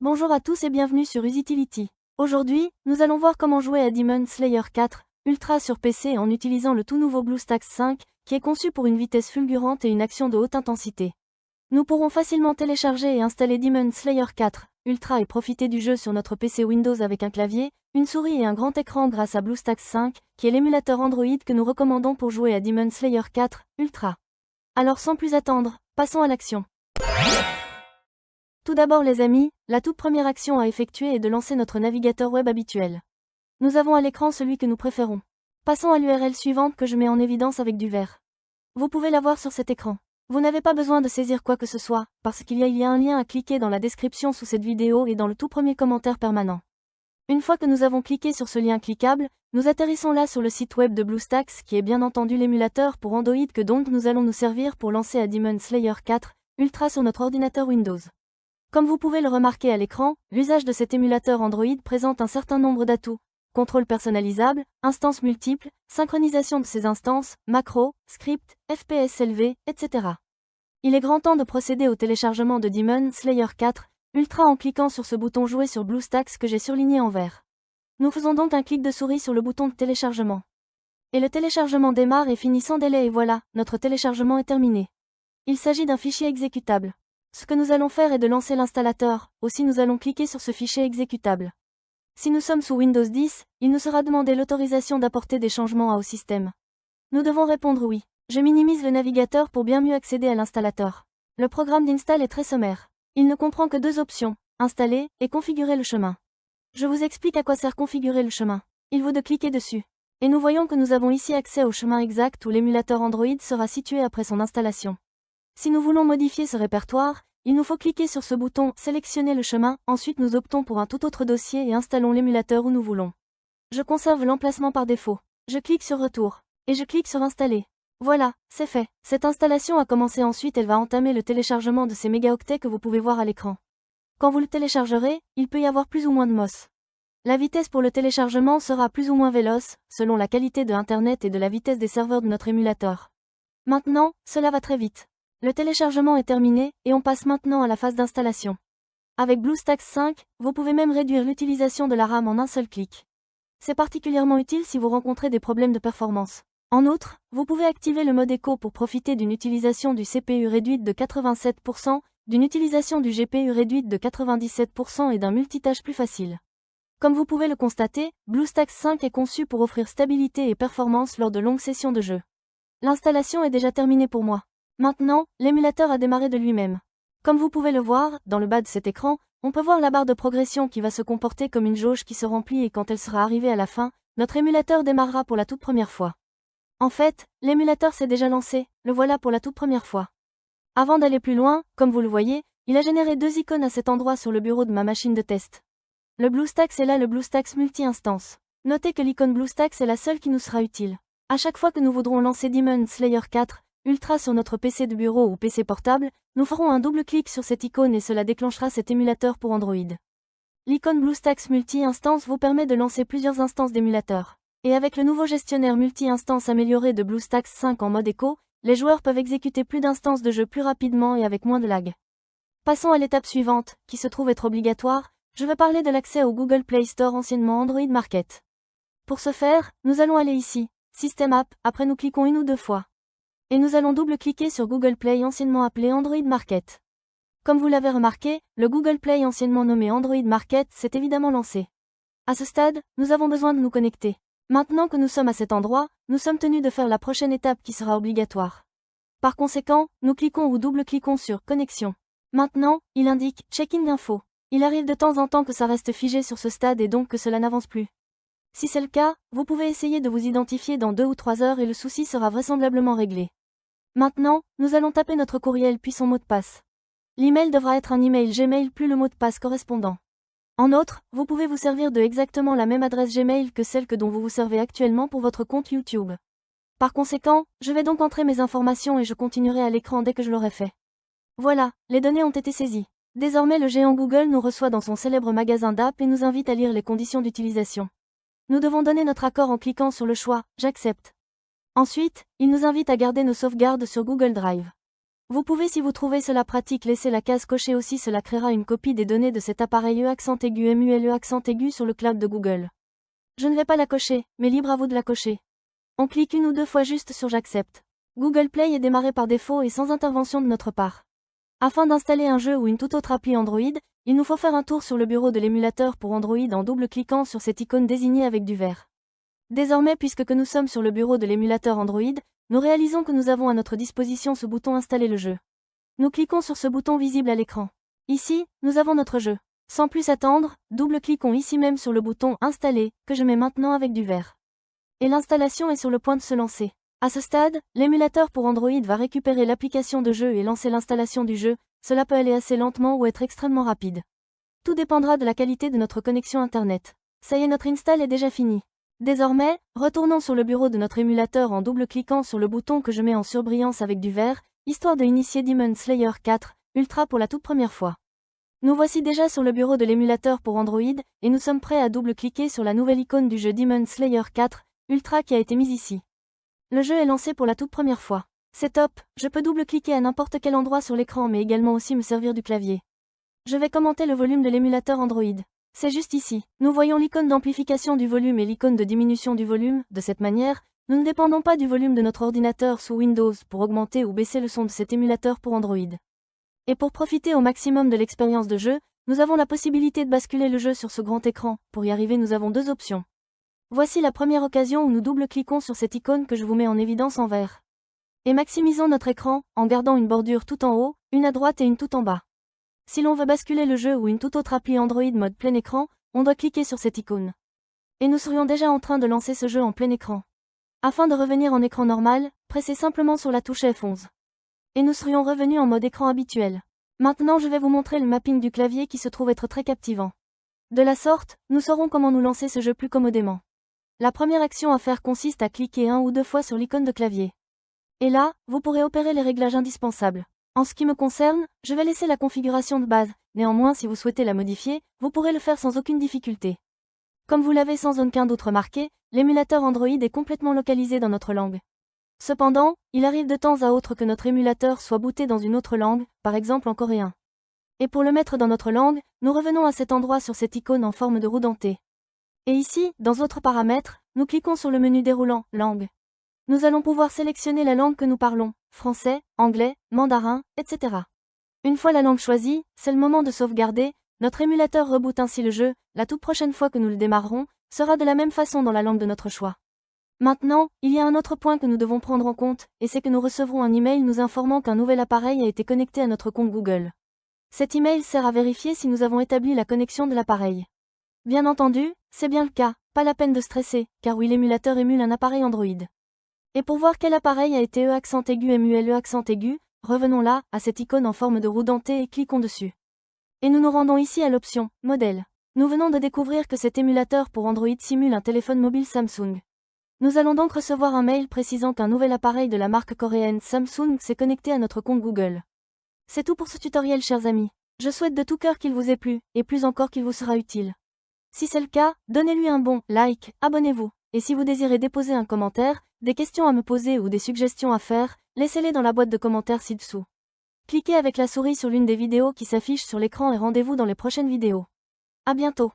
Bonjour à tous et bienvenue sur Usitility. Aujourd'hui, nous allons voir comment jouer à Demon Slayer 4 Ultra sur PC en utilisant le tout nouveau BlueStacks 5, qui est conçu pour une vitesse fulgurante et une action de haute intensité. Nous pourrons facilement télécharger et installer Demon Slayer 4 Ultra et profiter du jeu sur notre PC Windows avec un clavier, une souris et un grand écran grâce à BlueStacks 5, qui est l'émulateur Android que nous recommandons pour jouer à Demon Slayer 4 Ultra. Alors sans plus attendre, passons à l'action. Tout d'abord les amis, la toute première action à effectuer est de lancer notre navigateur web habituel. Nous avons à l'écran celui que nous préférons. Passons à l'URL suivante que je mets en évidence avec du vert. Vous pouvez la voir sur cet écran. Vous n'avez pas besoin de saisir quoi que ce soit, parce qu'il y a un lien à cliquer dans la description sous cette vidéo et dans le tout premier commentaire permanent. Une fois que nous avons cliqué sur ce lien cliquable, nous atterrissons là sur le site web de BlueStacks qui est bien entendu l'émulateur pour Android que donc nous allons nous servir pour lancer à Demon Slayer 4 Ultra sur notre ordinateur Windows. Comme vous pouvez le remarquer à l'écran, l'usage de cet émulateur Android présente un certain nombre d'atouts. Contrôle personnalisable, instances multiples, synchronisation de ces instances, macros, scripts, FPS élevé, etc. Il est grand temps de procéder au téléchargement de Demon Slayer 4 Ultra en cliquant sur ce bouton jouer sur BlueStacks que j'ai surligné en vert. Nous faisons donc un clic de souris sur le bouton de téléchargement. Et le téléchargement démarre et finit sans délai et voilà, notre téléchargement est terminé. Il s'agit d'un fichier exécutable. Ce que nous allons faire est de lancer l'installateur, aussi nous allons cliquer sur ce fichier exécutable. Si nous sommes sous Windows 10, il nous sera demandé l'autorisation d'apporter des changements au système. Nous devons répondre oui. Je minimise le navigateur pour bien mieux accéder à l'installateur. Le programme d'install est très sommaire. Il ne comprend que deux options, installer et configurer le chemin. Je vous explique à quoi sert configurer le chemin. Il vaut de cliquer dessus. Et nous voyons que nous avons ici accès au chemin exact où l'émulateur Android sera situé après son installation. Si nous voulons modifier ce répertoire, il nous faut cliquer sur ce bouton « Sélectionner le chemin », ensuite nous optons pour un tout autre dossier et installons l'émulateur où nous voulons. Je conserve l'emplacement par défaut. Je clique sur « Retour » et je clique sur « Installer ». Voilà, c'est fait. Cette installation a commencé ensuite elle va entamer le téléchargement de ces mégaoctets que vous pouvez voir à l'écran. Quand vous le téléchargerez, il peut y avoir plus ou moins de MOS. La vitesse pour le téléchargement sera plus ou moins véloce, selon la qualité de Internet et de la vitesse des serveurs de notre émulateur. Maintenant, cela va très vite. Le téléchargement est terminé, et on passe maintenant à la phase d'installation. Avec BlueStacks 5, vous pouvez même réduire l'utilisation de la RAM en un seul clic. C'est particulièrement utile si vous rencontrez des problèmes de performance. En outre, vous pouvez activer le mode écho pour profiter d'une utilisation du CPU réduite de 87%, d'une utilisation du GPU réduite de 97% et d'un multitâche plus facile. Comme vous pouvez le constater, BlueStacks 5 est conçu pour offrir stabilité et performance lors de longues sessions de jeu. L'installation est déjà terminée pour moi. Maintenant, l'émulateur a démarré de lui-même. Comme vous pouvez le voir, dans le bas de cet écran, on peut voir la barre de progression qui va se comporter comme une jauge qui se remplit et quand elle sera arrivée à la fin, notre émulateur démarrera pour la toute première fois. En fait, l'émulateur s'est déjà lancé, le voilà pour la toute première fois. Avant d'aller plus loin, comme vous le voyez, il a généré deux icônes à cet endroit sur le bureau de ma machine de test. Le BlueStacks est là le BlueStacks multi-instance. Notez que l'icône BlueStacks est la seule qui nous sera utile. À chaque fois que nous voudrons lancer Demon Slayer 4 Ultra sur notre PC de bureau ou PC portable, nous ferons un double clic sur cette icône et cela déclenchera cet émulateur pour Android. L'icône BlueStacks multi-instance vous permet de lancer plusieurs instances d'émulateur. Et avec le nouveau gestionnaire multi-instance amélioré de BlueStacks 5 en mode écho, les joueurs peuvent exécuter plus d'instances de jeu plus rapidement et avec moins de lag. Passons à l'étape suivante, qui se trouve être obligatoire, je vais parler de l'accès au Google Play Store anciennement Android Market. Pour ce faire, nous allons aller ici, System App, après nous cliquons une ou deux fois. Et nous allons double-cliquer sur Google Play anciennement appelé Android Market. Comme vous l'avez remarqué, le Google Play anciennement nommé Android Market s'est évidemment lancé. À ce stade, nous avons besoin de nous connecter. Maintenant que nous sommes à cet endroit, nous sommes tenus de faire la prochaine étape qui sera obligatoire. Par conséquent, nous cliquons ou double-cliquons sur Connexion. Maintenant, il indique Checking Info. Il arrive de temps en temps que ça reste figé sur ce stade et donc que cela n'avance plus. Si c'est le cas, vous pouvez essayer de vous identifier dans 2 ou 3 heures et le souci sera vraisemblablement réglé. Maintenant, nous allons taper notre courriel puis son mot de passe. L'email devra être un email Gmail plus le mot de passe correspondant. En outre, vous pouvez vous servir de exactement la même adresse Gmail que celle dont vous vous servez actuellement pour votre compte YouTube. Par conséquent, je vais donc entrer mes informations et je continuerai à l'écran dès que je l'aurai fait. Voilà, les données ont été saisies. Désormais le géant Google nous reçoit dans son célèbre magasin d'app et nous invite à lire les conditions d'utilisation. Nous devons donner notre accord en cliquant sur le choix « J'accepte ». Ensuite, il nous invite à garder nos sauvegardes sur Google Drive. Vous pouvez, si vous trouvez cela pratique, laisser la case cochée aussi. Cela créera une copie des données de cet appareil MULE sur le cloud de Google. Je ne vais pas la cocher, mais libre à vous de la cocher. On clique une ou deux fois juste sur j'accepte. Google Play est démarré par défaut et sans intervention de notre part. Afin d'installer un jeu ou une toute autre appli Android, il nous faut faire un tour sur le bureau de l'émulateur pour Android en double-cliquant sur cette icône désignée avec du vert. Désormais, puisque nous sommes sur le bureau de l'émulateur Android, nous réalisons que nous avons à notre disposition ce bouton Installer le jeu. Nous cliquons sur ce bouton visible à l'écran. Ici, nous avons notre jeu. Sans plus attendre, double-cliquons ici même sur le bouton Installer, que je mets maintenant avec du vert. Et l'installation est sur le point de se lancer. À ce stade, l'émulateur pour Android va récupérer l'application de jeu et lancer l'installation du jeu. Cela peut aller assez lentement ou être extrêmement rapide. Tout dépendra de la qualité de notre connexion Internet. Ça y est, notre install est déjà fini. Désormais, retournons sur le bureau de notre émulateur en double-cliquant sur le bouton que je mets en surbrillance avec du vert, histoire de initier Demon Slayer 4 Ultra pour la toute première fois. Nous voici déjà sur le bureau de l'émulateur pour Android, et nous sommes prêts à double-cliquer sur la nouvelle icône du jeu Demon Slayer 4 Ultra qui a été mise ici. Le jeu est lancé pour la toute première fois. C'est top, je peux double-cliquer à n'importe quel endroit sur l'écran mais également aussi me servir du clavier. Je vais commenter le volume de l'émulateur Android. C'est juste ici. Nous voyons l'icône d'amplification du volume et l'icône de diminution du volume. De cette manière, nous ne dépendons pas du volume de notre ordinateur sous Windows pour augmenter ou baisser le son de cet émulateur pour Android. Et pour profiter au maximum de l'expérience de jeu, nous avons la possibilité de basculer le jeu sur ce grand écran. Pour y arriver, nous avons deux options. Voici la première occasion où nous double-cliquons sur cette icône que je vous mets en évidence en vert. Et maximisons notre écran, en gardant une bordure tout en haut, une à droite et une tout en bas. Si l'on veut basculer le jeu ou une toute autre appli Android mode plein écran, on doit cliquer sur cette icône. Et nous serions déjà en train de lancer ce jeu en plein écran. Afin de revenir en écran normal, pressez simplement sur la touche F11. Et nous serions revenus en mode écran habituel. Maintenant je vais vous montrer le mapping du clavier qui se trouve être très captivant. De la sorte, nous saurons comment nous lancer ce jeu plus commodément. La première action à faire consiste à cliquer un ou deux fois sur l'icône de clavier. Et là, vous pourrez opérer les réglages indispensables. En ce qui me concerne, je vais laisser la configuration de base, néanmoins si vous souhaitez la modifier, vous pourrez le faire sans aucune difficulté. Comme vous l'avez sans aucun doute remarqué, l'émulateur Android est complètement localisé dans notre langue. Cependant, il arrive de temps à autre que notre émulateur soit booté dans une autre langue, par exemple en coréen. Et pour le mettre dans notre langue, nous revenons à cet endroit sur cette icône en forme de roue dentée. Et ici, dans Autres paramètres, nous cliquons sur le menu déroulant, Langue. Nous allons pouvoir sélectionner la langue que nous parlons, français, anglais, mandarin, etc. Une fois la langue choisie, c'est le moment de sauvegarder, notre émulateur reboot ainsi le jeu, la toute prochaine fois que nous le démarrerons, sera de la même façon dans la langue de notre choix. Maintenant, il y a un autre point que nous devons prendre en compte, et c'est que nous recevrons un email nous informant qu'un nouvel appareil a été connecté à notre compte Google. Cet email sert à vérifier si nous avons établi la connexion de l'appareil. Bien entendu, c'est bien le cas, pas la peine de stresser, car oui l'émulateur émule un appareil Android. Et pour voir quel appareil a été MULE, revenons là, à cette icône en forme de roue dentée et cliquons dessus. Et nous nous rendons ici à l'option « Modèle ». Nous venons de découvrir que cet émulateur pour Android simule un téléphone mobile Samsung. Nous allons donc recevoir un mail précisant qu'un nouvel appareil de la marque coréenne Samsung s'est connecté à notre compte Google. C'est tout pour ce tutoriel chers amis. Je souhaite de tout cœur qu'il vous ait plu, et plus encore qu'il vous sera utile. Si c'est le cas, donnez-lui un bon like, abonnez-vous. Et si vous désirez déposer un commentaire, des questions à me poser ou des suggestions à faire, laissez-les dans la boîte de commentaires ci-dessous. Cliquez avec la souris sur l'une des vidéos qui s'affichent sur l'écran et rendez-vous dans les prochaines vidéos. À bientôt.